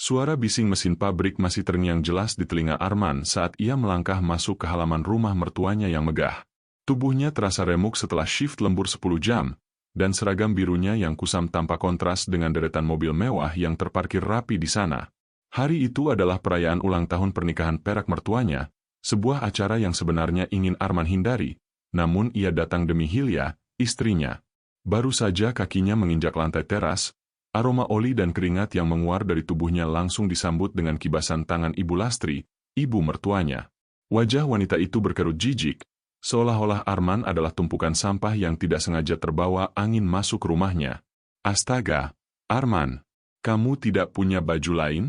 Suara bising mesin pabrik masih terngiang jelas di telinga Arman saat ia melangkah masuk ke halaman rumah mertuanya yang megah. Tubuhnya terasa remuk setelah shift lembur 10 jam, dan seragam birunya yang kusam tanpa kontras dengan deretan mobil mewah yang terparkir rapi di sana. Hari itu adalah perayaan ulang tahun pernikahan perak mertuanya, sebuah acara yang sebenarnya ingin Arman hindari, namun ia datang demi Hilya, istrinya. Baru saja kakinya menginjak lantai teras, aroma oli dan keringat yang menguar dari tubuhnya langsung disambut dengan kibasan tangan Ibu Lastri, ibu mertuanya. Wajah wanita itu berkerut jijik, seolah-olah Arman adalah tumpukan sampah yang tidak sengaja terbawa angin masuk rumahnya. Astaga, Arman, kamu tidak punya baju lain?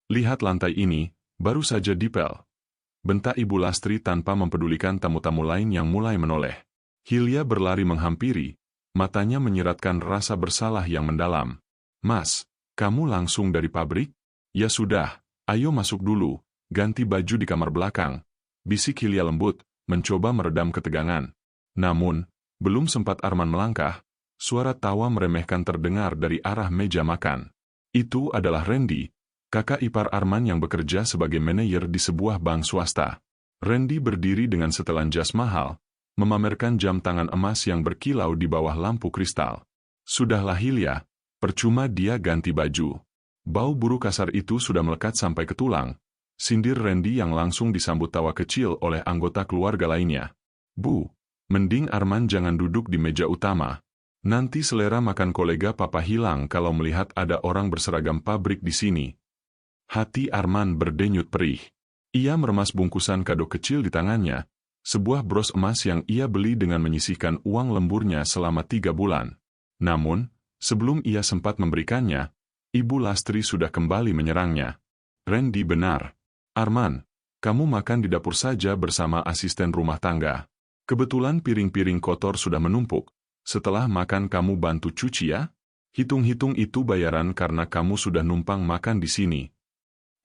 Lihat lantai ini, baru saja dipel. Bentak Ibu Lastri tanpa mempedulikan tamu-tamu lain yang mulai menoleh. Hilya berlari menghampiri, matanya menyiratkan rasa bersalah yang mendalam. Mas, kamu langsung dari pabrik? Ya sudah, ayo masuk dulu, ganti baju di kamar belakang. Bisik Hilya lembut, mencoba meredam ketegangan. Namun, belum sempat Arman melangkah, suara tawa meremehkan terdengar dari arah meja makan. Itu adalah Randy, kakak ipar Arman yang bekerja sebagai manajer di sebuah bank swasta. Randy berdiri dengan setelan jas mahal, memamerkan jam tangan emas yang berkilau di bawah lampu kristal. Sudahlah Hilya, percuma dia ganti baju. Bau buruk kasar itu sudah melekat sampai ke tulang. Sindir Randy yang langsung disambut tawa kecil oleh anggota keluarga lainnya. Bu, mending Arman jangan duduk di meja utama. Nanti selera makan kolega papa hilang kalau melihat ada orang berseragam pabrik di sini. Hati Arman berdenyut perih. Ia meremas bungkusan kado kecil di tangannya, sebuah bros emas yang ia beli dengan menyisihkan uang lemburnya selama 3 bulan. Namun, sebelum ia sempat memberikannya, Ibu Lastri sudah kembali menyerangnya. Randy benar. Arman, kamu makan di dapur saja bersama asisten rumah tangga. Kebetulan piring-piring kotor sudah menumpuk. Setelah makan kamu bantu cuci ya? Hitung-hitung itu bayaran karena kamu sudah numpang makan di sini.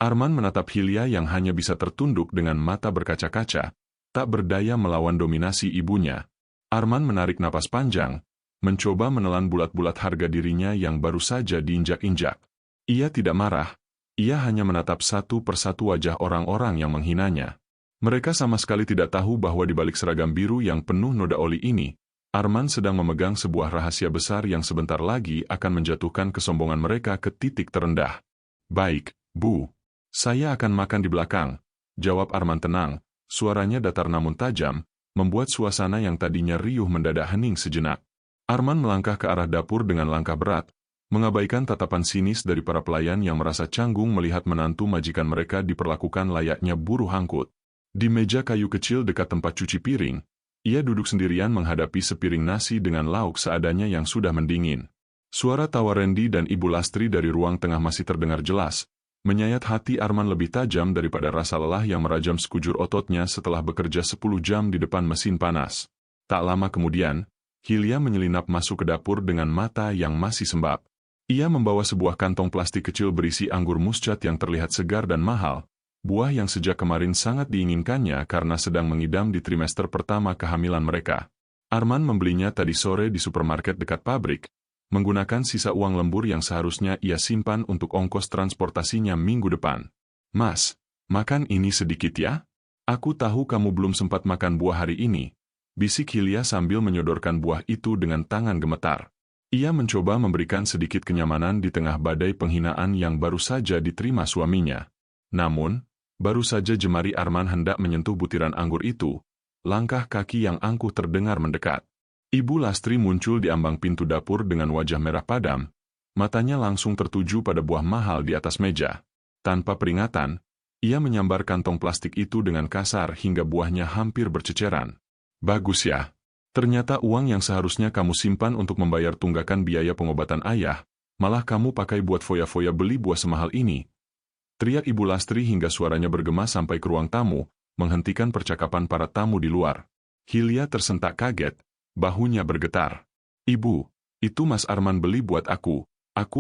Arman menatap Hilya yang hanya bisa tertunduk dengan mata berkaca-kaca, tak berdaya melawan dominasi ibunya. Arman menarik napas panjang, mencoba menelan bulat-bulat harga dirinya yang baru saja diinjak-injak. Ia tidak marah, ia hanya menatap satu persatu wajah orang-orang yang menghinanya. Mereka sama sekali tidak tahu bahwa di balik seragam biru yang penuh noda oli ini, Arman sedang memegang sebuah rahasia besar yang sebentar lagi akan menjatuhkan kesombongan mereka ke titik terendah. Baik, Bu. Saya akan makan di belakang, jawab Arman tenang, suaranya datar namun tajam, membuat suasana yang tadinya riuh mendadak hening sejenak. Arman melangkah ke arah dapur dengan langkah berat, mengabaikan tatapan sinis dari para pelayan yang merasa canggung melihat menantu majikan mereka diperlakukan layaknya buruh angkut. Di meja kayu kecil dekat tempat cuci piring, ia duduk sendirian menghadapi sepiring nasi dengan lauk seadanya yang sudah mendingin. Suara tawa Randy dan Ibu Lastri dari ruang tengah masih terdengar jelas, menyayat hati Arman lebih tajam daripada rasa lelah yang merajam sekujur ototnya setelah bekerja 10 jam di depan mesin panas. Tak lama kemudian, Hilya menyelinap masuk ke dapur dengan mata yang masih sembab. Ia membawa sebuah kantong plastik kecil berisi anggur muscat yang terlihat segar dan mahal, buah yang sejak kemarin sangat diinginkannya karena sedang mengidam di trimester pertama kehamilan mereka. Arman membelinya tadi sore di supermarket dekat pabrik, menggunakan sisa uang lembur yang seharusnya ia simpan untuk ongkos transportasinya minggu depan. Mas, makan ini sedikit ya? Aku tahu kamu belum sempat makan buah hari ini, bisik Hilya sambil menyodorkan buah itu dengan tangan gemetar. Ia mencoba memberikan sedikit kenyamanan di tengah badai penghinaan yang baru saja diterima suaminya. Namun, baru saja jemari Arman hendak menyentuh butiran anggur itu, langkah kaki yang angkuh terdengar mendekat. Ibu Lastri muncul di ambang pintu dapur dengan wajah merah padam, matanya langsung tertuju pada buah mahal di atas meja. Tanpa peringatan, ia menyambar kantong plastik itu dengan kasar hingga buahnya hampir berceceran. Bagus ya. Ternyata uang yang seharusnya kamu simpan untuk membayar tunggakan biaya pengobatan ayah, malah kamu pakai buat foya-foya beli buah semahal ini. Teriak Ibu Lastri hingga suaranya bergema sampai ke ruang tamu, menghentikan percakapan para tamu di luar. Hilya tersentak kaget. Bahunya bergetar. Ibu, itu Mas Arman beli buat aku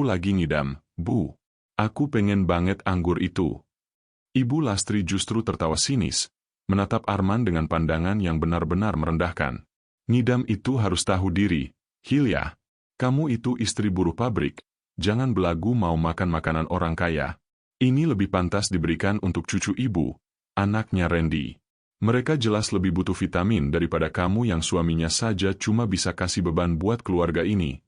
lagi ngidam, Bu. Aku pengen banget anggur itu. Ibu Lastri justru tertawa sinis, menatap Arman dengan pandangan yang benar-benar merendahkan. Ngidam itu harus tahu diri, Hilya. Kamu itu istri buruh pabrik, jangan belagu mau makan makanan orang kaya. Ini lebih pantas diberikan untuk cucu ibu, anaknya Randy. Mereka jelas lebih butuh vitamin daripada kamu yang suaminya saja cuma bisa kasih beban buat keluarga ini.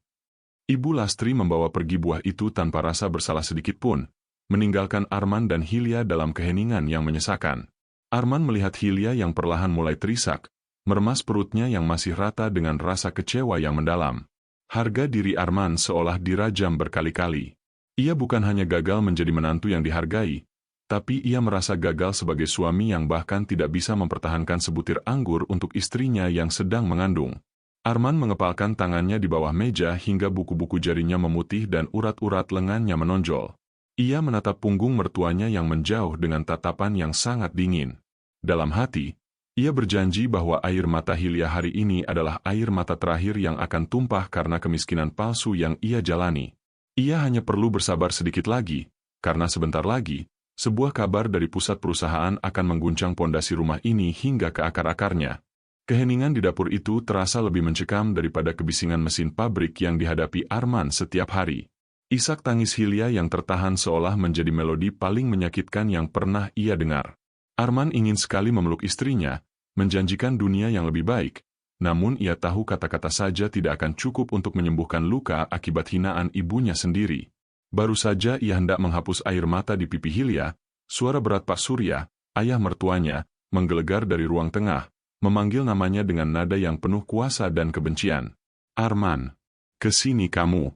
Ibu Lastri membawa pergi buah itu tanpa rasa bersalah sedikit pun, meninggalkan Arman dan Hilya dalam keheningan yang menyesakan. Arman melihat Hilya yang perlahan mulai terisak, meremas perutnya yang masih rata dengan rasa kecewa yang mendalam. Harga diri Arman seolah dirajam berkali-kali. Ia bukan hanya gagal menjadi menantu yang dihargai, tapi ia merasa gagal sebagai suami yang bahkan tidak bisa mempertahankan sebutir anggur untuk istrinya yang sedang mengandung. Arman mengepalkan tangannya di bawah meja hingga buku-buku jarinya memutih dan urat-urat lengannya menonjol. Ia menatap punggung mertuanya yang menjauh dengan tatapan yang sangat dingin. Dalam hati, ia berjanji bahwa air mata Hilya hari ini adalah air mata terakhir yang akan tumpah karena kemiskinan palsu yang ia jalani. Ia hanya perlu bersabar sedikit lagi, karena sebentar lagi, sebuah kabar dari pusat perusahaan akan mengguncang pondasi rumah ini hingga ke akar-akarnya. Keheningan di dapur itu terasa lebih mencekam daripada kebisingan mesin pabrik yang dihadapi Arman setiap hari. Isak tangis Hilya yang tertahan seolah menjadi melodi paling menyakitkan yang pernah ia dengar. Arman ingin sekali memeluk istrinya, menjanjikan dunia yang lebih baik, namun ia tahu kata-kata saja tidak akan cukup untuk menyembuhkan luka akibat hinaan ibunya sendiri. Baru saja ia hendak menghapus air mata di pipi Hilya, suara berat Pak Surya, ayah mertuanya, menggelegar dari ruang tengah, memanggil namanya dengan nada yang penuh kuasa dan kebencian. Arman, kesini kamu.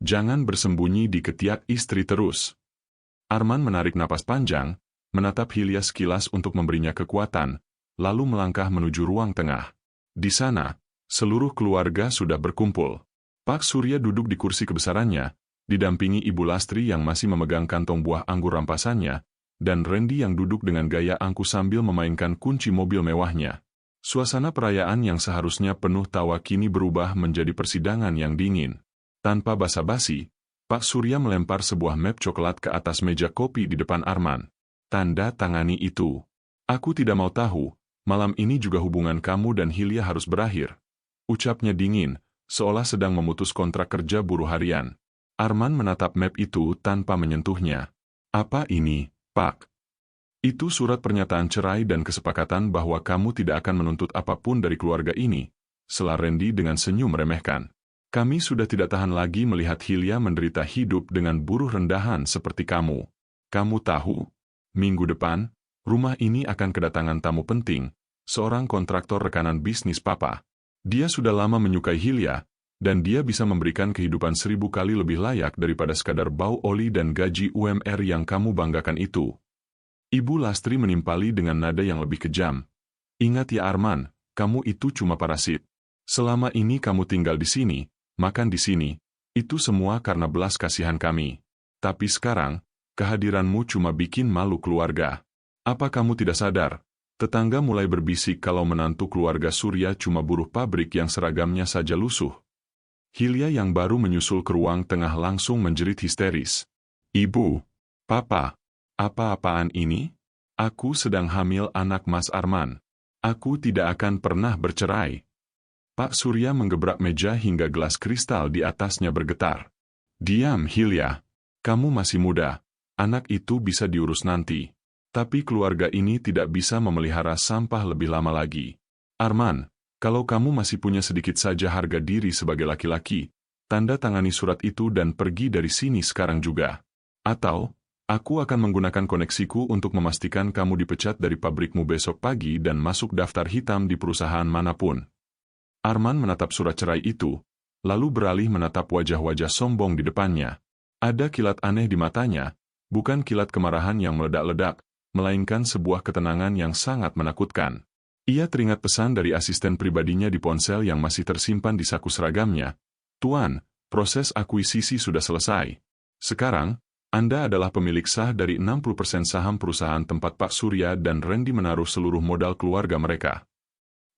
Jangan bersembunyi di ketiak istri terus. Arman menarik napas panjang, menatap Hilya sekilas untuk memberinya kekuatan, lalu melangkah menuju ruang tengah. Di sana, seluruh keluarga sudah berkumpul. Pak Surya duduk di kursi kebesarannya, didampingi Ibu Lastri yang masih memegang kantong buah anggur rampasannya, dan Randy yang duduk dengan gaya angkuh sambil memainkan kunci mobil mewahnya. Suasana perayaan yang seharusnya penuh tawa kini berubah menjadi persidangan yang dingin. Tanpa basa-basi, Pak Surya melempar sebuah map coklat ke atas meja kopi di depan Arman. Tanda tangani itu. Aku tidak mau tahu, malam ini juga hubungan kamu dan Hilya harus berakhir. Ucapnya dingin, seolah sedang memutus kontrak kerja buruh harian. Arman menatap map itu tanpa menyentuhnya. Apa ini, Pak? Itu surat pernyataan cerai dan kesepakatan bahwa kamu tidak akan menuntut apapun dari keluarga ini, sela Randy dengan senyum meremehkan. Kami sudah tidak tahan lagi melihat Hilya menderita hidup dengan buruh rendahan seperti kamu. Kamu tahu, minggu depan, rumah ini akan kedatangan tamu penting, seorang kontraktor rekanan bisnis Papa. Dia sudah lama menyukai Hilya, dan dia bisa memberikan kehidupan 1000 kali lebih layak daripada sekadar bau oli dan gaji UMR yang kamu banggakan itu. Ibu Lastri menimpali dengan nada yang lebih kejam. Ingat ya Arman, kamu itu cuma parasit. Selama ini kamu tinggal di sini, makan di sini, itu semua karena belas kasihan kami. Tapi sekarang, kehadiranmu cuma bikin malu keluarga. Apa kamu tidak sadar? Tetangga mulai berbisik kalau menantu keluarga Surya cuma buruh pabrik yang seragamnya saja lusuh. Hilya yang baru menyusul ke ruang tengah langsung menjerit histeris. Ibu, Papa. Apa-apaan ini? Aku sedang hamil anak Mas Arman. Aku tidak akan pernah bercerai. Pak Surya menggebrak meja hingga gelas kristal di atasnya bergetar. Diam, Hilya. Kamu masih muda. Anak itu bisa diurus nanti. Tapi keluarga ini tidak bisa memelihara sampah lebih lama lagi. Arman, kalau kamu masih punya sedikit saja harga diri sebagai laki-laki, tanda tangani surat itu dan pergi dari sini sekarang juga. Atau, aku akan menggunakan koneksiku untuk memastikan kamu dipecat dari pabrikmu besok pagi dan masuk daftar hitam di perusahaan manapun. Arman menatap surat cerai itu, lalu beralih menatap wajah-wajah sombong di depannya. Ada kilat aneh di matanya, bukan kilat kemarahan yang meledak-ledak, melainkan sebuah ketenangan yang sangat menakutkan. Ia teringat pesan dari asisten pribadinya di ponsel yang masih tersimpan di saku seragamnya. Tuan, proses akuisisi sudah selesai. Sekarang, Anda adalah pemilik sah dari 60% saham perusahaan tempat Pak Surya dan Randy menaruh seluruh modal keluarga mereka.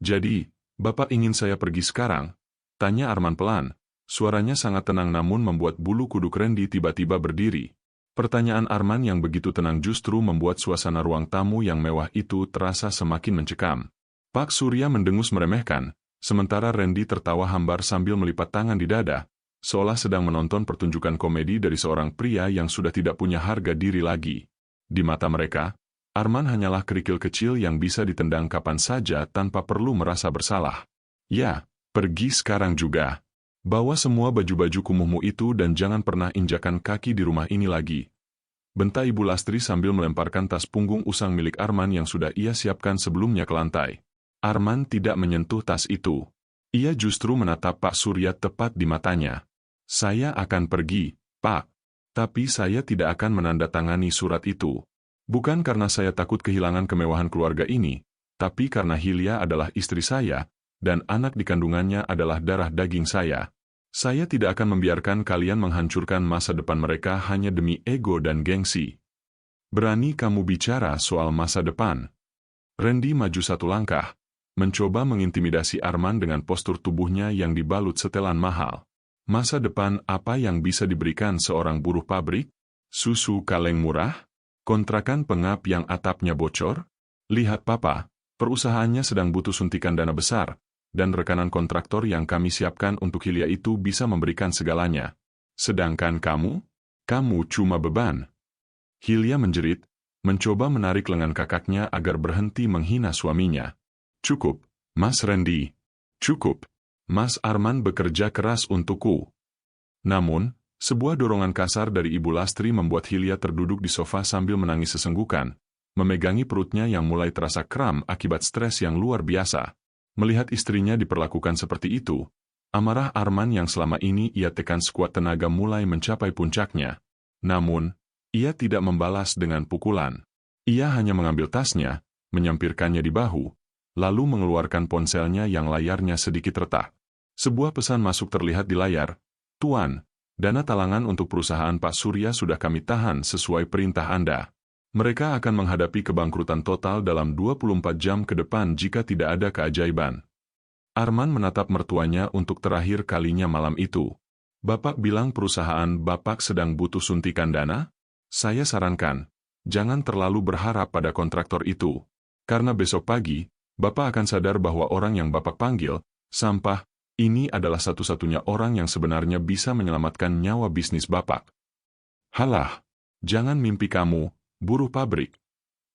Jadi, Bapak ingin saya pergi sekarang? Tanya Arman pelan. Suaranya sangat tenang namun membuat bulu kuduk Randy tiba-tiba berdiri. Pertanyaan Arman yang begitu tenang justru membuat suasana ruang tamu yang mewah itu terasa semakin mencekam. Pak Surya mendengus meremehkan, sementara Randy tertawa hambar sambil melipat tangan di dada. seolah sedang menonton pertunjukan komedi dari seorang pria yang sudah tidak punya harga diri lagi. Di mata mereka, Arman hanyalah kerikil kecil yang bisa ditendang kapan saja tanpa perlu merasa bersalah. Ya, pergi sekarang juga. Bawa semua baju-baju kumuhmu itu dan jangan pernah injakan kaki di rumah ini lagi. Bentak Ibu Lastri sambil melemparkan tas punggung usang milik Arman yang sudah ia siapkan sebelumnya ke lantai. Arman tidak menyentuh tas itu. Ia justru menatap Pak Surya tepat di matanya. Saya akan pergi, Pak. Tapi saya tidak akan menandatangani surat itu. Bukan karena saya takut kehilangan kemewahan keluarga ini, tapi karena Hilya adalah istri saya, dan anak di kandungannya adalah darah daging saya. Saya tidak akan membiarkan kalian menghancurkan masa depan mereka hanya demi ego dan gengsi. Berani kamu bicara soal masa depan? Randy maju satu langkah, mencoba mengintimidasi Arman dengan postur tubuhnya yang dibalut setelan mahal. Masa depan apa yang bisa diberikan seorang buruh pabrik? Susu kaleng murah? Kontrakan pengap yang atapnya bocor? Lihat Papa, perusahaannya sedang butuh suntikan dana besar, dan rekanan kontraktor yang kami siapkan untuk Hilya itu bisa memberikan segalanya. Sedangkan kamu cuma beban. Hilya menjerit, mencoba menarik lengan kakaknya agar berhenti menghina suaminya. Cukup, Mas Randy. Cukup. Mas Arman bekerja keras untukku. Namun, sebuah dorongan kasar dari Ibu Lastri membuat Hilya terduduk di sofa sambil menangis sesenggukan, memegangi perutnya yang mulai terasa kram akibat stres yang luar biasa. Melihat istrinya diperlakukan seperti itu, amarah Arman yang selama ini ia tekan sekuat tenaga mulai mencapai puncaknya. Namun, ia tidak membalas dengan pukulan. Ia hanya mengambil tasnya, menyampirkannya di bahu, lalu mengeluarkan ponselnya yang layarnya sedikit retak. Sebuah pesan masuk terlihat di layar. Tuan, dana talangan untuk perusahaan Pak Surya sudah kami tahan sesuai perintah Anda. Mereka akan menghadapi kebangkrutan total dalam 24 jam ke depan jika tidak ada keajaiban. Arman menatap mertuanya untuk terakhir kalinya malam itu. Bapak bilang perusahaan Bapak sedang butuh suntikan dana? Saya sarankan, jangan terlalu berharap pada kontraktor itu. Karena besok pagi, Bapak akan sadar bahwa orang yang Bapak panggil, sampah, ini adalah satu-satunya orang yang sebenarnya bisa menyelamatkan nyawa bisnis Bapak. Halah, jangan mimpi kamu, buruh pabrik.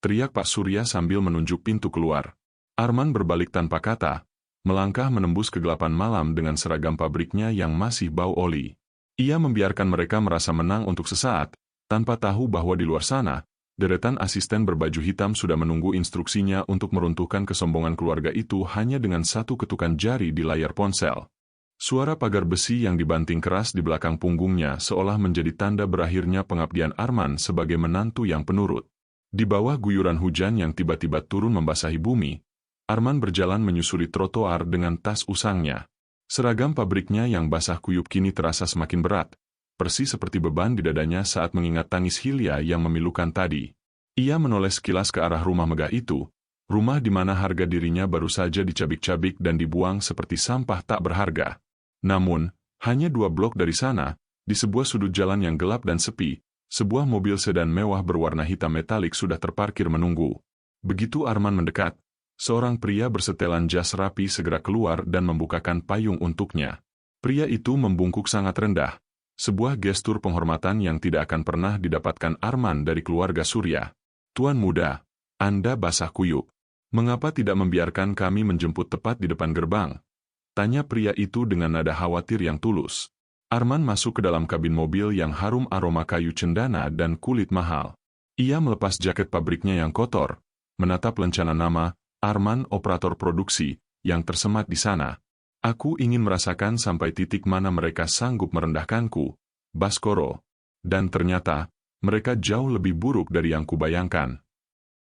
Teriak Pak Surya sambil menunjuk pintu keluar. Arman berbalik tanpa kata, melangkah menembus kegelapan malam dengan seragam pabriknya yang masih bau oli. Ia membiarkan mereka merasa menang untuk sesaat, tanpa tahu bahwa di luar sana, deretan asisten berbaju hitam sudah menunggu instruksinya untuk meruntuhkan kesombongan keluarga itu hanya dengan satu ketukan jari di layar ponsel. Suara pagar besi yang dibanting keras di belakang punggungnya seolah menjadi tanda berakhirnya pengabdian Arman sebagai menantu yang penurut. Di bawah guyuran hujan yang tiba-tiba turun membasahi bumi, Arman berjalan menyusuri trotoar dengan tas usangnya. Seragam pabriknya yang basah kuyup kini terasa semakin berat, persis seperti beban di dadanya saat mengingat tangis Hilya yang memilukan tadi. Ia menoleh sekilas ke arah rumah megah itu, rumah di mana harga dirinya baru saja dicabik-cabik dan dibuang seperti sampah tak berharga. Namun, hanya 2 blok dari sana, di sebuah sudut jalan yang gelap dan sepi, sebuah mobil sedan mewah berwarna hitam metalik sudah terparkir menunggu. Begitu Arman mendekat, seorang pria bersetelan jas rapi segera keluar dan membukakan payung untuknya. Pria itu membungkuk sangat rendah, sebuah gestur penghormatan yang tidak akan pernah didapatkan Arman dari keluarga Surya. Tuan muda, Anda basah kuyup. Mengapa tidak membiarkan kami menjemput tepat di depan gerbang? Tanya pria itu dengan nada khawatir yang tulus. Arman masuk ke dalam kabin mobil yang harum aroma kayu cendana dan kulit mahal. Ia melepas jaket pabriknya yang kotor, menatap lencana nama, Arman operator produksi, yang tersemat di sana. Aku ingin merasakan sampai titik mana mereka sanggup merendahkanku, Baskoro. Dan ternyata, mereka jauh lebih buruk dari yang kubayangkan.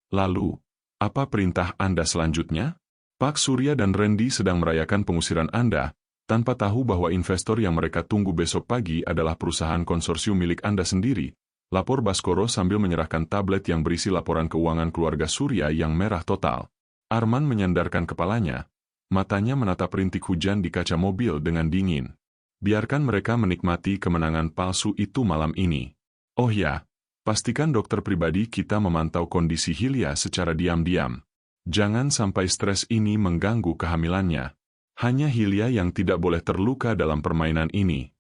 Lalu, apa perintah Anda selanjutnya? Pak Surya dan Randy sedang merayakan pengusiran Anda, tanpa tahu bahwa investor yang mereka tunggu besok pagi adalah perusahaan konsorsium milik Anda sendiri, lapor Baskoro sambil menyerahkan tablet yang berisi laporan keuangan keluarga Surya yang merah total. Arman menyandarkan kepalanya, matanya menatap rintik hujan di kaca mobil dengan dingin. Biarkan mereka menikmati kemenangan palsu itu malam ini. Oh ya, pastikan dokter pribadi kita memantau kondisi Hilya secara diam-diam. Jangan sampai stres ini mengganggu kehamilannya. Hanya Hilya yang tidak boleh terluka dalam permainan ini.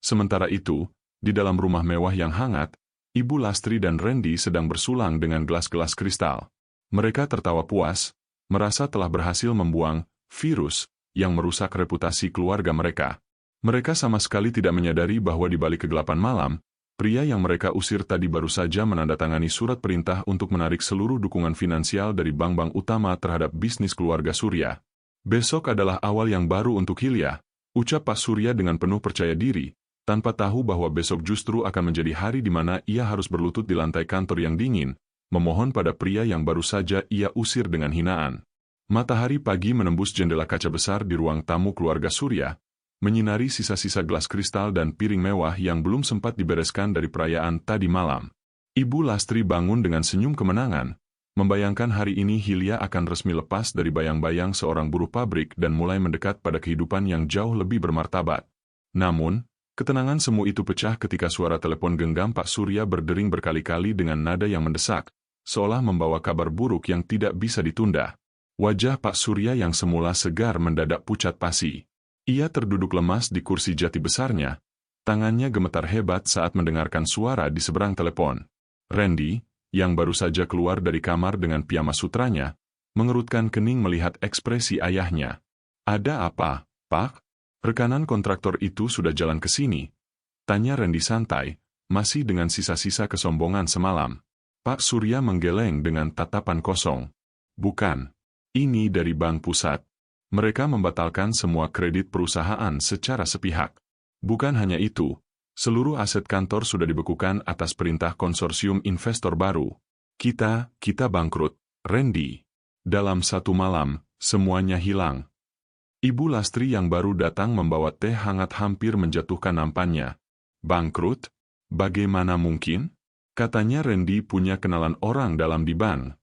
Sementara itu, di dalam rumah mewah yang hangat, Ibu Lastri dan Randy sedang bersulang dengan gelas-gelas kristal. Mereka tertawa puas, merasa telah berhasil membuang virus yang merusak reputasi keluarga mereka. Mereka sama sekali tidak menyadari bahwa di balik kegelapan malam, pria yang mereka usir tadi baru saja menandatangani surat perintah untuk menarik seluruh dukungan finansial dari bank-bank utama terhadap bisnis keluarga Surya. Besok adalah awal yang baru untuk Hilya, ucap Pak Surya dengan penuh percaya diri, tanpa tahu bahwa besok justru akan menjadi hari di mana ia harus berlutut di lantai kantor yang dingin, memohon pada pria yang baru saja ia usir dengan hinaan. Matahari pagi menembus jendela kaca besar di ruang tamu keluarga Surya, menyinari sisa-sisa gelas kristal dan piring mewah yang belum sempat dibereskan dari perayaan tadi malam. Ibu Lastri bangun dengan senyum kemenangan, membayangkan hari ini Hilya akan resmi lepas dari bayang-bayang seorang buruh pabrik dan mulai mendekat pada kehidupan yang jauh lebih bermartabat. Namun, ketenangan semu itu pecah ketika suara telepon genggam Pak Surya berdering berkali-kali dengan nada yang mendesak, seolah membawa kabar buruk yang tidak bisa ditunda. Wajah Pak Surya yang semula segar mendadak pucat pasi. Ia terduduk lemas di kursi jati besarnya, tangannya gemetar hebat saat mendengarkan suara di seberang telepon. Randy, yang baru saja keluar dari kamar dengan piyama sutranya, mengerutkan kening melihat ekspresi ayahnya. "Ada apa, Pak? Rekanan kontraktor itu sudah jalan ke sini?" tanya Randy santai, masih dengan sisa-sisa kesombongan semalam. Pak Surya menggeleng dengan tatapan kosong. "Bukan. Ini dari Bank Pusat. Mereka membatalkan semua kredit perusahaan secara sepihak. Bukan hanya itu, seluruh aset kantor sudah dibekukan atas perintah konsorsium investor baru. Kita bangkrut, Randy. Dalam satu malam, semuanya hilang." Ibu Lastri yang baru datang membawa teh hangat hampir menjatuhkan nampannya. "Bangkrut? Bagaimana mungkin?" Katanya Randy punya kenalan orang dalam di bank.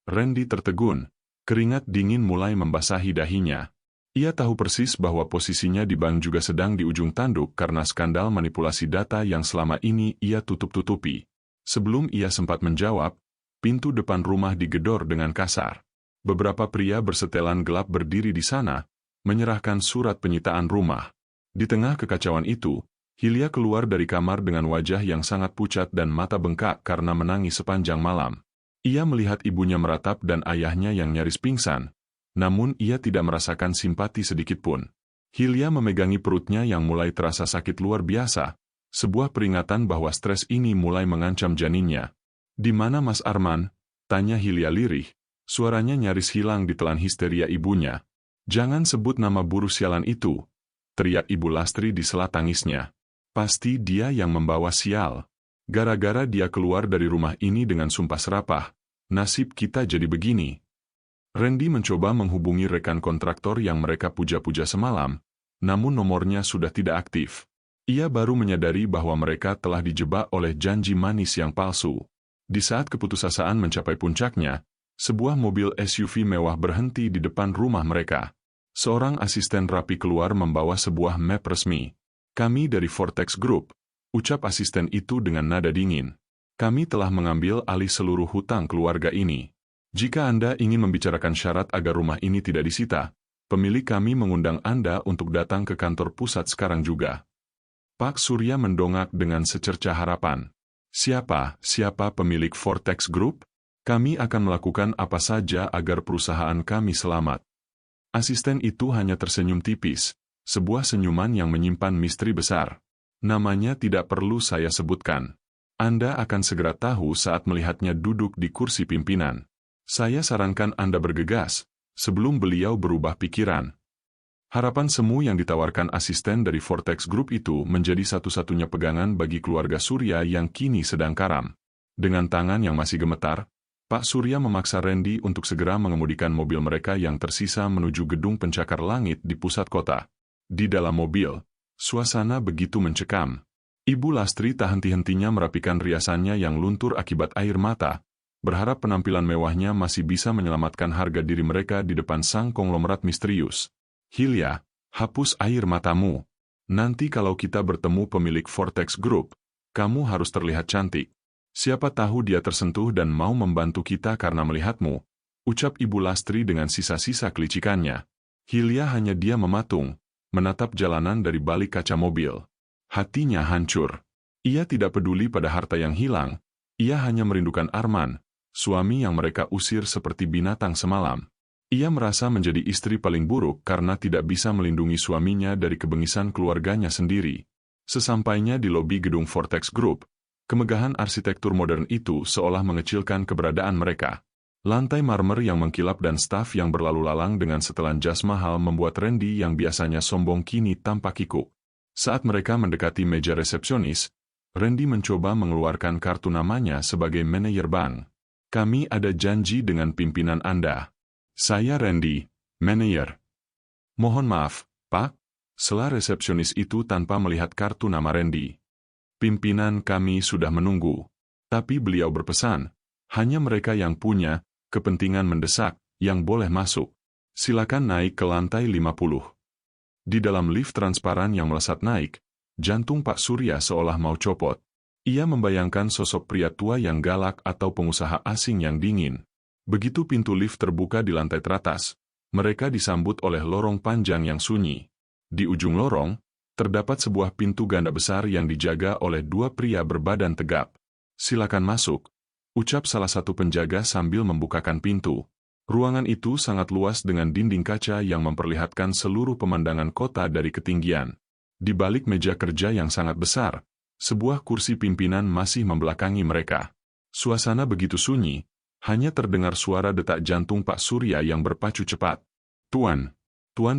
Randy tertegun. Keringat dingin mulai membasahi dahinya. Ia tahu persis bahwa posisinya di bank juga sedang di ujung tanduk karena skandal manipulasi data yang selama ini ia tutup-tutupi. Sebelum ia sempat menjawab, pintu depan rumah digedor dengan kasar. Beberapa pria bersetelan gelap berdiri di sana, menyerahkan surat penyitaan rumah. Di tengah kekacauan itu, Hilya keluar dari kamar dengan wajah yang sangat pucat dan mata bengkak karena menangis sepanjang malam. Ia melihat ibunya meratap dan ayahnya yang nyaris pingsan, namun ia tidak merasakan simpati sedikitpun. Hilya memegangi perutnya yang mulai terasa sakit luar biasa, sebuah peringatan bahwa stres ini mulai mengancam janinnya. "Di mana Mas Arman?" tanya Hilya lirih, suaranya nyaris hilang ditelan histeria ibunya. "Jangan sebut nama buruh sialan itu," teriak Ibu Lastri di sela tangisnya. "Pasti dia yang membawa sial. Gara-gara dia keluar dari rumah ini dengan sumpah serapah, nasib kita jadi begini." Randy mencoba menghubungi rekan kontraktor yang mereka puja-puja semalam, namun nomornya sudah tidak aktif. Ia baru menyadari bahwa mereka telah dijebak oleh janji manis yang palsu. Di saat keputusasaan mencapai puncaknya, sebuah mobil SUV mewah berhenti di depan rumah mereka. Seorang asisten rapi keluar membawa sebuah map resmi. "Kami dari Vortex Group," ucap asisten itu dengan nada dingin. "Kami telah mengambil alih seluruh hutang keluarga ini. Jika Anda ingin membicarakan syarat agar rumah ini tidak disita, pemilik kami mengundang Anda untuk datang ke kantor pusat sekarang juga." Pak Surya mendongak dengan secerca harapan. Siapa pemilik Vortex Group? Kami akan melakukan apa saja agar perusahaan kami selamat." Asisten itu hanya tersenyum tipis, sebuah senyuman yang menyimpan misteri besar. "Namanya tidak perlu saya sebutkan. Anda akan segera tahu saat melihatnya duduk di kursi pimpinan. Saya sarankan Anda bergegas, sebelum beliau berubah pikiran." Harapan semu yang ditawarkan asisten dari Vortex Group itu menjadi satu-satunya pegangan bagi keluarga Surya yang kini sedang karam. Dengan tangan yang masih gemetar, Pak Surya memaksa Randy untuk segera mengemudikan mobil mereka yang tersisa menuju gedung pencakar langit di pusat kota. Di dalam mobil, suasana begitu mencekam. Ibu Lastri tak henti-hentinya merapikan riasannya yang luntur akibat air mata, berharap penampilan mewahnya masih bisa menyelamatkan harga diri mereka di depan sang konglomerat misterius. "Hilya, hapus air matamu. Nanti kalau kita bertemu pemilik Vortex Group, kamu harus terlihat cantik. Siapa tahu dia tersentuh dan mau membantu kita karena melihatmu," ucap Ibu Lastri dengan sisa-sisa kelicikannya. Hilya hanya dia mematung, menatap jalanan dari balik kaca mobil. Hatinya hancur. Ia tidak peduli pada harta yang hilang, ia hanya merindukan Arman, suami yang mereka usir seperti binatang semalam. Ia merasa menjadi istri paling buruk karena tidak bisa melindungi suaminya dari kebengisan keluarganya sendiri. Sesampainya di lobi gedung Vortex Group, kemegahan arsitektur modern itu seolah mengecilkan keberadaan mereka. Lantai marmer yang mengkilap dan staf yang berlalu lalang dengan setelan jas mahal membuat Randy yang biasanya sombong kini tampak kikuk. Saat mereka mendekati meja resepsionis, Randy mencoba mengeluarkan kartu namanya sebagai manajer bank. Kami ada janji dengan pimpinan Anda. Saya Randy, manajer. Mohon maaf, Pak. Sela resepsionis itu tanpa melihat kartu nama Randy. Pimpinan kami sudah menunggu. Tapi beliau berpesan, hanya mereka yang punya kepentingan mendesak yang boleh masuk. Silakan naik ke lantai 50. Di dalam lift transparan yang melesat naik, jantung Pak Surya seolah mau copot. Ia membayangkan sosok pria tua yang galak atau pengusaha asing yang dingin. Begitu pintu lift terbuka di lantai teratas, mereka disambut oleh lorong panjang yang sunyi. Di ujung lorong, terdapat sebuah pintu ganda besar yang dijaga oleh dua pria berbadan tegap. Silakan masuk, ucap salah satu penjaga sambil membukakan pintu. Ruangan itu sangat luas dengan dinding kaca yang memperlihatkan seluruh pemandangan kota dari ketinggian. Di balik meja kerja yang sangat besar, sebuah kursi pimpinan masih membelakangi mereka. Suasana begitu sunyi, hanya terdengar suara detak jantung Pak Surya yang berpacu cepat. Tuan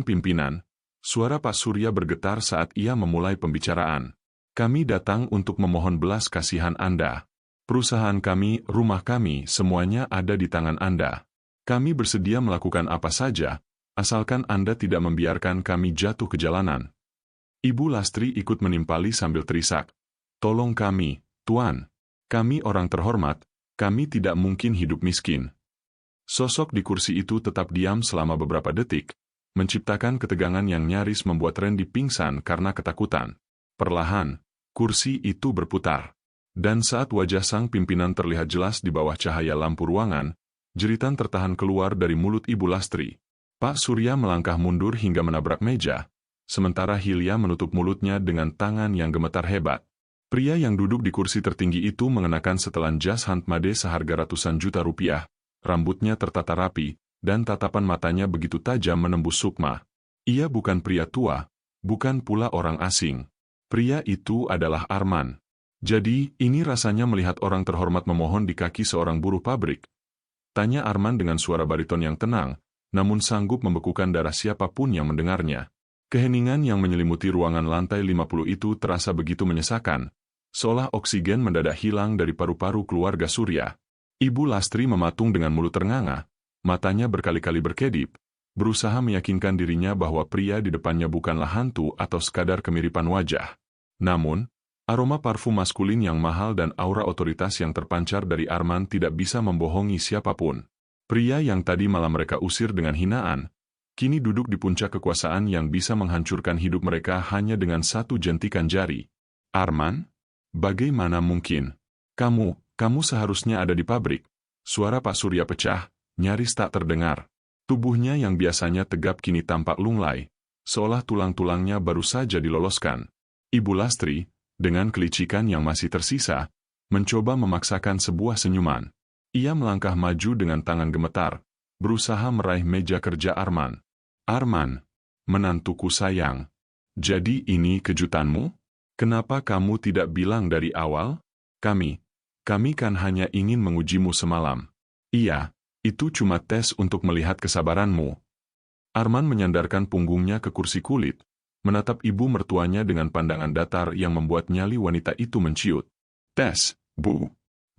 pimpinan, suara Pak Surya bergetar saat ia memulai pembicaraan. Kami datang untuk memohon belas kasihan Anda. Perusahaan kami, rumah kami, semuanya ada di tangan Anda. Kami bersedia melakukan apa saja, asalkan Anda tidak membiarkan kami jatuh ke jalanan. Ibu Lastri ikut menimpali sambil terisak. Tolong kami, Tuan. Kami orang terhormat, kami tidak mungkin hidup miskin. Sosok di kursi itu tetap diam selama beberapa detik, menciptakan ketegangan yang nyaris membuat Randy pingsan karena ketakutan. Perlahan, kursi itu berputar. Dan saat wajah sang pimpinan terlihat jelas di bawah cahaya lampu ruangan, jeritan tertahan keluar dari mulut Ibu Lastri. Pak Surya melangkah mundur hingga menabrak meja, sementara Hilya menutup mulutnya dengan tangan yang gemetar hebat. Pria yang duduk di kursi tertinggi itu mengenakan setelan jas handmade seharga ratusan juta rupiah, rambutnya tertata rapi, dan tatapan matanya begitu tajam menembus sukma. Ia bukan pria tua, bukan pula orang asing. Pria itu adalah Arman. Jadi, ini rasanya melihat orang terhormat memohon di kaki seorang buruh pabrik. Tanya Arman dengan suara bariton yang tenang, namun sanggup membekukan darah siapapun yang mendengarnya. Keheningan yang menyelimuti ruangan lantai 50 itu terasa begitu menyesakan, seolah oksigen mendadak hilang dari paru-paru keluarga Surya. Ibu Lastri mematung dengan mulut ternganga, matanya berkali-kali berkedip, berusaha meyakinkan dirinya bahwa pria di depannya bukanlah hantu atau sekadar kemiripan wajah. Namun, aroma parfum maskulin yang mahal dan aura otoritas yang terpancar dari Arman tidak bisa membohongi siapapun. Pria yang tadi malam mereka usir dengan hinaan, kini duduk di puncak kekuasaan yang bisa menghancurkan hidup mereka hanya dengan satu jentikan jari. Arman? Bagaimana mungkin? Kamu seharusnya ada di pabrik. Suara Pak Surya pecah, nyaris tak terdengar. Tubuhnya yang biasanya tegap kini tampak lunglai, seolah tulang-tulangnya baru saja diloloskan. Ibu Lastri, dengan kelicikan yang masih tersisa, mencoba memaksakan sebuah senyuman. Ia melangkah maju dengan tangan gemetar, berusaha meraih meja kerja Arman. Arman, menantuku sayang. Jadi ini kejutanmu? Kenapa kamu tidak bilang dari awal? Kami kan hanya ingin mengujimu semalam. Iya, itu cuma tes untuk melihat kesabaranmu. Arman menyandarkan punggungnya ke kursi kulit, menatap ibu mertuanya dengan pandangan datar yang membuat nyali wanita itu menciut. Tes, Bu.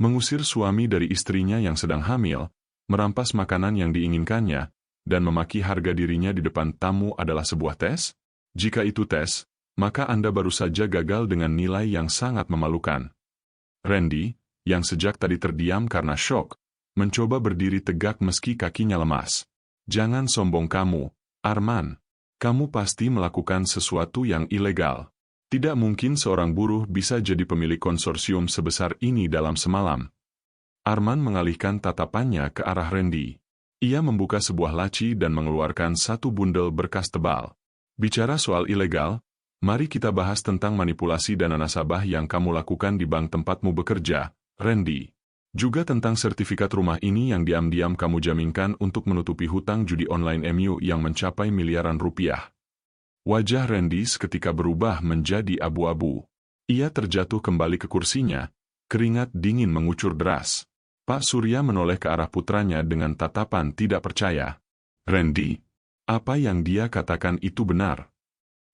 Mengusir suami dari istrinya yang sedang hamil, merampas makanan yang diinginkannya, dan memaki harga dirinya di depan tamu adalah sebuah tes? Jika itu tes, maka Anda baru saja gagal dengan nilai yang sangat memalukan. Randy, yang sejak tadi terdiam karena syok, mencoba berdiri tegak meski kakinya lemas. Jangan sombong kamu, Arman. Kamu pasti melakukan sesuatu yang ilegal. Tidak mungkin seorang buruh bisa jadi pemilik konsorsium sebesar ini dalam semalam. Arman mengalihkan tatapannya ke arah Randy. Ia membuka sebuah laci dan mengeluarkan satu bundel berkas tebal. Bicara soal ilegal, Mari kita bahas tentang manipulasi dana nasabah yang kamu lakukan di bank tempatmu bekerja, Randy. Juga tentang sertifikat rumah ini yang diam-diam kamu jaminkan untuk menutupi hutang judi online MU yang mencapai miliaran rupiah. Wajah Randy seketika berubah menjadi abu-abu. Ia terjatuh kembali ke kursinya, keringat dingin mengucur deras. Pak Surya menoleh ke arah putranya dengan tatapan tidak percaya. Randy, apa yang dia katakan itu benar?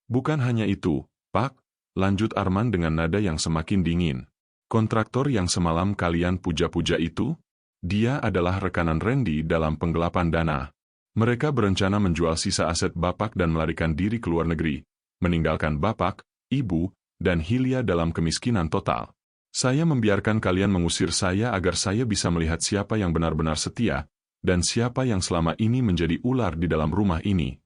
Bukan hanya itu, Pak, lanjut Arman dengan nada yang semakin dingin. Kontraktor yang semalam kalian puja-puja itu? Dia adalah rekanan Randy dalam penggelapan dana. Mereka berencana menjual sisa aset Bapak dan melarikan diri ke luar negeri, meninggalkan Bapak, Ibu, dan Hilya dalam kemiskinan total. Saya membiarkan kalian mengusir saya agar saya bisa melihat siapa yang benar-benar setia, dan siapa yang selama ini menjadi ular di dalam rumah ini.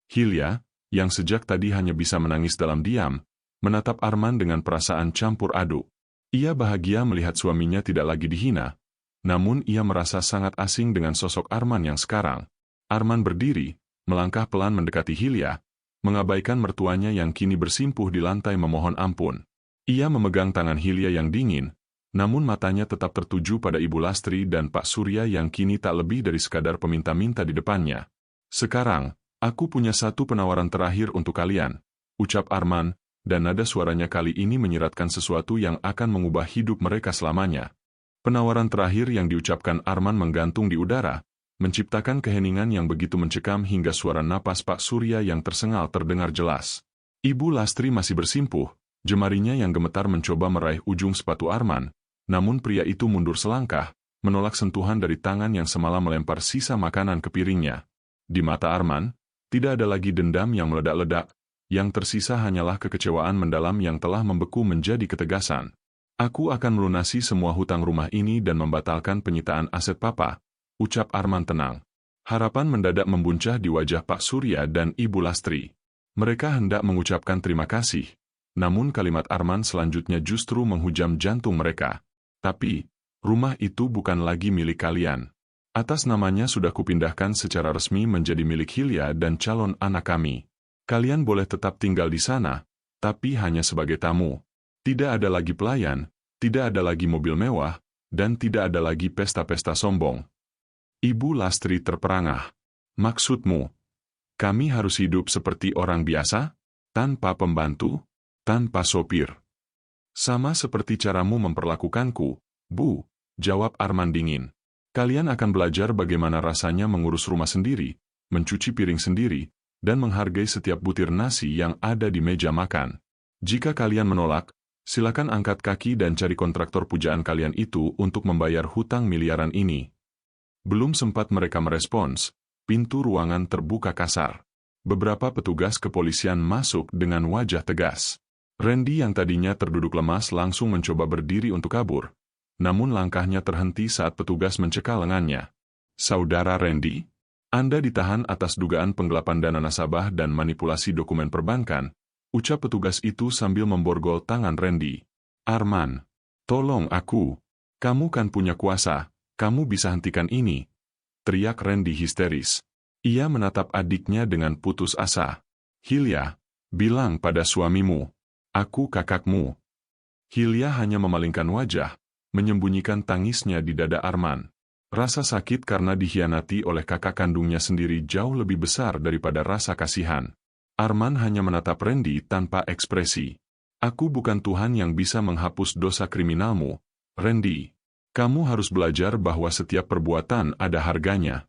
Hilya, yang sejak tadi hanya bisa menangis dalam diam, menatap Arman dengan perasaan campur aduk. Ia bahagia melihat suaminya tidak lagi dihina, namun ia merasa sangat asing dengan sosok Arman yang sekarang. Arman berdiri, melangkah pelan mendekati Hilya, mengabaikan mertuanya yang kini bersimpuh di lantai memohon ampun. Ia memegang tangan Hilya yang dingin, namun matanya tetap tertuju pada Ibu Lastri dan Pak Surya yang kini tak lebih dari sekadar peminta-minta di depannya. Sekarang, aku punya satu penawaran terakhir untuk kalian, ucap Arman, dan nada suaranya kali ini menyiratkan sesuatu yang akan mengubah hidup mereka selamanya. Penawaran terakhir yang diucapkan Arman menggantung di udara, menciptakan keheningan yang begitu mencekam hingga suara napas Pak Surya yang tersengal terdengar jelas. Ibu Lastri masih bersimpuh, jemarinya yang gemetar mencoba meraih ujung sepatu Arman, namun pria itu mundur selangkah, menolak sentuhan dari tangan yang semalam melempar sisa makanan ke piringnya. Di mata Arman, tidak ada lagi dendam yang meledak-ledak, yang tersisa hanyalah kekecewaan mendalam yang telah membeku menjadi ketegasan. Aku akan melunasi semua hutang rumah ini dan membatalkan penyitaan aset Papa, ucap Arman tenang. Harapan mendadak membuncah di wajah Pak Surya dan Ibu Lastri. Mereka hendak mengucapkan terima kasih, namun kalimat Arman selanjutnya justru menghujam jantung mereka. Tapi, rumah itu bukan lagi milik kalian. Atas namanya sudah kupindahkan secara resmi menjadi milik Hilya dan calon anak kami. Kalian boleh tetap tinggal di sana, tapi hanya sebagai tamu. Tidak ada lagi pelayan, tidak ada lagi mobil mewah, dan tidak ada lagi pesta-pesta sombong. Ibu Lastri terperangah. Maksudmu, kami harus hidup seperti orang biasa? Tanpa pembantu? Tanpa sopir? Sama seperti caramu memperlakukanku, Bu, jawab Arman dingin. Kalian akan belajar bagaimana rasanya mengurus rumah sendiri, mencuci piring sendiri, dan menghargai setiap butir nasi yang ada di meja makan. Jika kalian menolak, silakan angkat kaki dan cari kontraktor pujaan kalian itu untuk membayar hutang miliaran ini. Belum sempat mereka merespons, pintu ruangan terbuka kasar. Beberapa petugas kepolisian masuk dengan wajah tegas. Randy yang tadinya terduduk lemas langsung mencoba berdiri untuk kabur. Namun langkahnya terhenti saat petugas mencekal lengannya. Saudara Randy, Anda ditahan atas dugaan penggelapan dana nasabah dan manipulasi dokumen perbankan, ucap petugas itu sambil memborgol tangan Randy. Arman, tolong aku. Kamu kan punya kuasa, kamu bisa hentikan ini. Teriak Randy histeris. Ia menatap adiknya dengan putus asa. Hilya, bilang pada suamimu, aku kakakmu. Hilya hanya memalingkan wajah, menyembunyikan tangisnya di dada Arman. Rasa sakit karena dikhianati oleh kakak kandungnya sendiri jauh lebih besar daripada rasa kasihan. Arman hanya menatap Randy tanpa ekspresi. Aku bukan Tuhan yang bisa menghapus dosa kriminalmu, Randy. Kamu harus belajar bahwa setiap perbuatan ada harganya.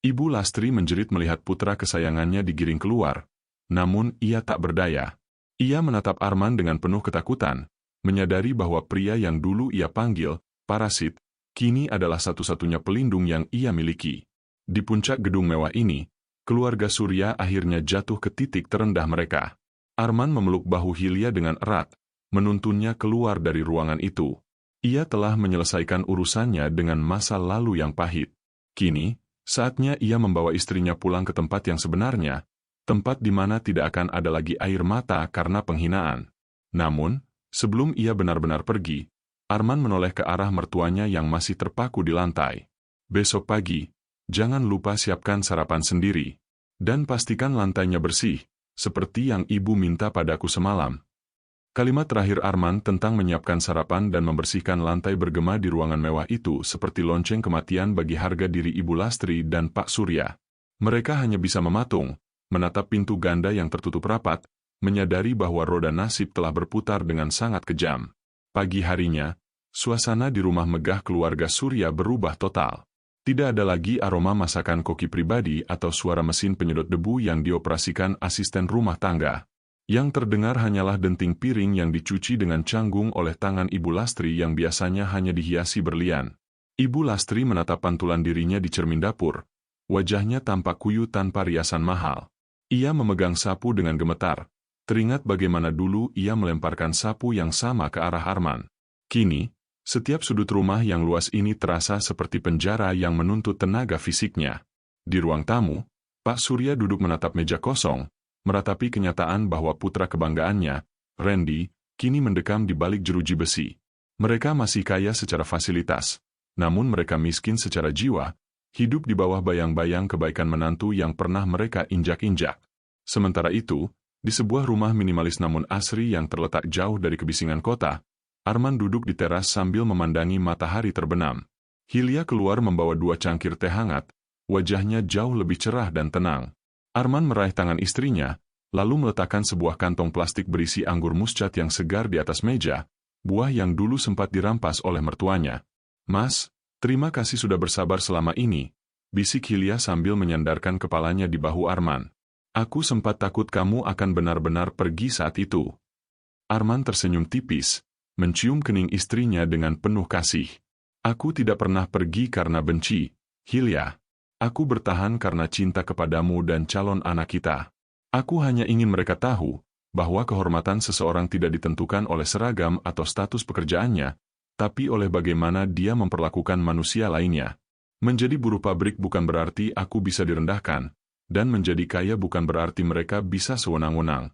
Ibu Lastri menjerit melihat putra kesayangannya digiring keluar, namun ia tak berdaya. Ia menatap Arman dengan penuh ketakutan, menyadari bahwa pria yang dulu ia panggil parasit, kini adalah satu-satunya pelindung yang ia miliki. Di puncak gedung mewah ini, keluarga Surya akhirnya jatuh ke titik terendah mereka. Arman memeluk bahu Hilya dengan erat, menuntunnya keluar dari ruangan itu. Ia telah menyelesaikan urusannya dengan masa lalu yang pahit. Kini, saatnya ia membawa istrinya pulang ke tempat yang sebenarnya, tempat di mana tidak akan ada lagi air mata karena penghinaan. Namun, sebelum ia benar-benar pergi, Arman menoleh ke arah mertuanya yang masih terpaku di lantai. Besok pagi, jangan lupa siapkan sarapan sendiri. Dan pastikan lantainya bersih, seperti yang ibu minta padaku semalam. Kalimat terakhir Arman tentang menyiapkan sarapan dan membersihkan lantai bergema di ruangan mewah itu seperti lonceng kematian bagi harga diri Ibu Lastri dan Pak Surya. Mereka hanya bisa mematung, menatap pintu ganda yang tertutup rapat, menyadari bahwa roda nasib telah berputar dengan sangat kejam. Pagi harinya, suasana di rumah megah keluarga Surya berubah total. Tidak ada lagi aroma masakan koki pribadi atau suara mesin penyedot debu yang dioperasikan asisten rumah tangga. Yang terdengar hanyalah denting piring yang dicuci dengan canggung oleh tangan Ibu Lastri yang biasanya hanya dihiasi berlian. Ibu Lastri menatap pantulan dirinya di cermin dapur. Wajahnya tampak kuyu tanpa riasan mahal. Ia memegang sapu dengan gemetar. Teringat bagaimana dulu ia melemparkan sapu yang sama ke arah Arman. Kini, setiap sudut rumah yang luas ini terasa seperti penjara yang menuntut tenaga fisiknya. Di ruang tamu, Pak Surya duduk menatap meja kosong, meratapi kenyataan bahwa putra kebanggaannya, Randy, kini mendekam di balik jeruji besi. Mereka masih kaya secara fasilitas, namun mereka miskin secara jiwa, hidup di bawah bayang-bayang kebaikan menantu yang pernah mereka injak-injak. Sementara itu, di sebuah rumah minimalis namun asri yang terletak jauh dari kebisingan kota, Arman duduk di teras sambil memandangi matahari terbenam. Hilya keluar membawa 2 cangkir teh hangat, wajahnya jauh lebih cerah dan tenang. Arman meraih tangan istrinya, lalu meletakkan sebuah kantong plastik berisi anggur muscat yang segar di atas meja, buah yang dulu sempat dirampas oleh mertuanya. "Mas, terima kasih sudah bersabar selama ini," bisik Hilya sambil menyandarkan kepalanya di bahu Arman. "Aku sempat takut kamu akan benar-benar pergi saat itu." Arman tersenyum tipis, mencium kening istrinya dengan penuh kasih. "Aku tidak pernah pergi karena benci, Hilya. Aku bertahan karena cinta kepadamu dan calon anak kita. Aku hanya ingin mereka tahu bahwa kehormatan seseorang tidak ditentukan oleh seragam atau status pekerjaannya, tapi oleh bagaimana dia memperlakukan manusia lainnya. Menjadi buruh pabrik bukan berarti aku bisa direndahkan, dan menjadi kaya bukan berarti mereka bisa sewenang-wenang."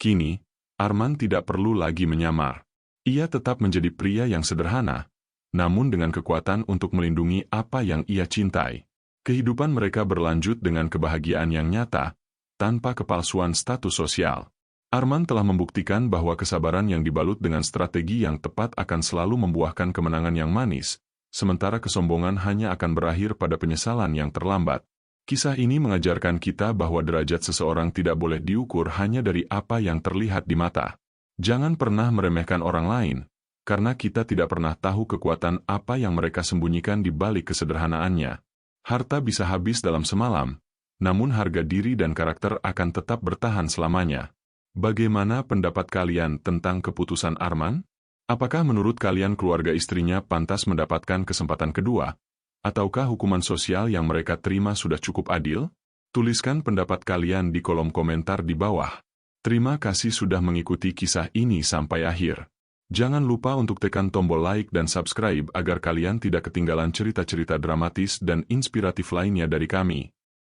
Kini, Arman tidak perlu lagi menyamar. Ia tetap menjadi pria yang sederhana, namun dengan kekuatan untuk melindungi apa yang ia cintai. Kehidupan mereka berlanjut dengan kebahagiaan yang nyata, tanpa kepalsuan status sosial. Arman telah membuktikan bahwa kesabaran yang dibalut dengan strategi yang tepat akan selalu membuahkan kemenangan yang manis, sementara kesombongan hanya akan berakhir pada penyesalan yang terlambat. Kisah ini mengajarkan kita bahwa derajat seseorang tidak boleh diukur hanya dari apa yang terlihat di mata. Jangan pernah meremehkan orang lain, karena kita tidak pernah tahu kekuatan apa yang mereka sembunyikan di balik kesederhanaannya. Harta bisa habis dalam semalam, namun harga diri dan karakter akan tetap bertahan selamanya. Bagaimana pendapat kalian tentang keputusan Arman? Apakah menurut kalian keluarga istrinya pantas mendapatkan kesempatan kedua? Ataukah hukuman sosial yang mereka terima sudah cukup adil? Tuliskan pendapat kalian di kolom komentar di bawah. Terima kasih sudah mengikuti kisah ini sampai akhir. Jangan lupa untuk tekan tombol like dan subscribe agar kalian tidak ketinggalan cerita-cerita dramatis dan inspiratif lainnya dari kami.